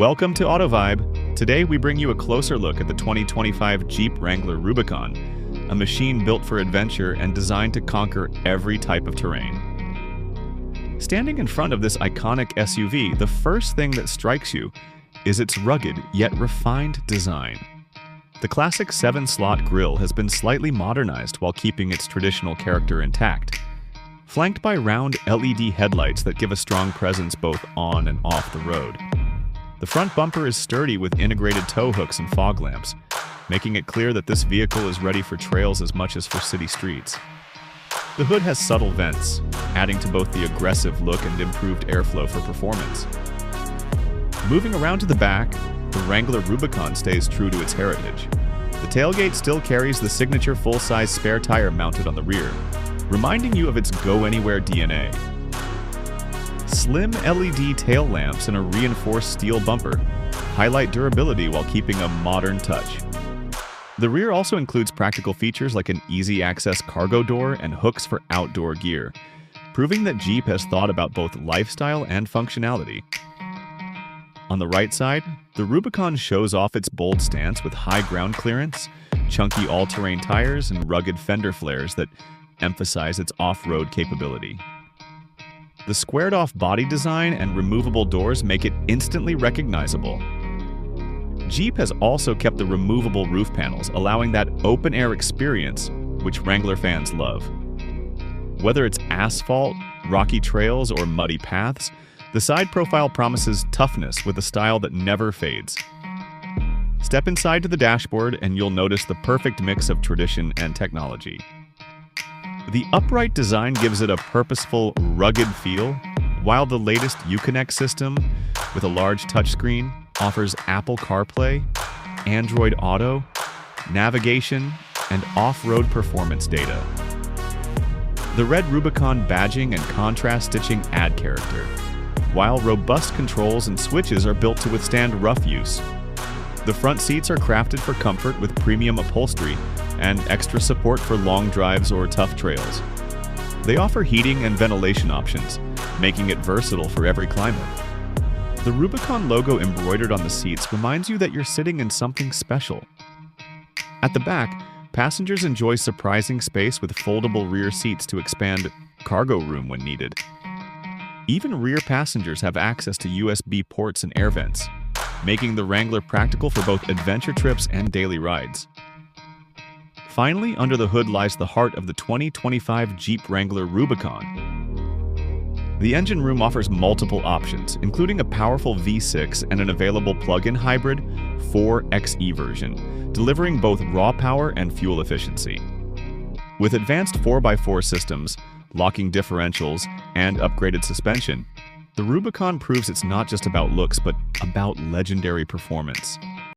Welcome to Auto Vibe. Today we bring you a closer look at the 2025 Jeep Wrangler Rubicon, a machine built for adventure and designed to conquer every type of terrain. Standing in front of this iconic SUV, the first thing that strikes you is its rugged yet refined design. The classic 7-slot grille has been slightly modernized while keeping its traditional character intact, flanked by round LED headlights that give a strong presence both on and off the road. The front bumper is sturdy with integrated tow hooks and fog lamps, making it clear that this vehicle is ready for trails as much as for city streets. The hood has subtle vents, adding to both the aggressive look and improved airflow for performance. Moving around to the back, the Wrangler Rubicon stays true to its heritage. The tailgate still carries the signature full-size spare tire mounted on the rear, reminding you of its go-anywhere DNA. Slim LED tail lamps and a reinforced steel bumper highlight durability while keeping a modern touch. The rear also includes practical features like an easy-access cargo door and hooks for outdoor gear, proving that Jeep has thought about both lifestyle and functionality. On the right side, the Rubicon shows off its bold stance with high ground clearance, chunky all-terrain tires, and rugged fender flares that emphasize its off-road capability. The squared-off body design and removable doors make it instantly recognizable. Jeep has also kept the removable roof panels, allowing that open-air experience which Wrangler fans love. Whether it's asphalt, rocky trails, or muddy paths, the side profile promises toughness with a style that never fades. Step inside to the dashboard and you'll notice the perfect mix of tradition and technology. The upright design gives it a purposeful, rugged feel, while the latest Uconnect system, with a large touchscreen, offers Apple CarPlay, Android Auto, navigation, and off-road performance data. The red Rubicon badging and contrast stitching add character, while robust controls and switches are built to withstand rough use. The front seats are crafted for comfort with premium upholstery and extra support for long drives or tough trails. They offer heating and ventilation options, making it versatile for every climate. The Rubicon logo embroidered on the seats reminds you that you're sitting in something special. At the back, passengers enjoy surprising space with foldable rear seats to expand cargo room when needed. Even rear passengers have access to USB ports and air vents, making the Wrangler practical for both adventure trips and daily rides. Finally, under the hood lies the heart of the 2025 Jeep Wrangler Rubicon. The engine room offers multiple options, including a powerful V6 and an available plug-in hybrid 4xe version, delivering both raw power and fuel efficiency. With advanced 4x4 systems, locking differentials, and upgraded suspension, the Rubicon proves it's not just about looks, but about legendary performance.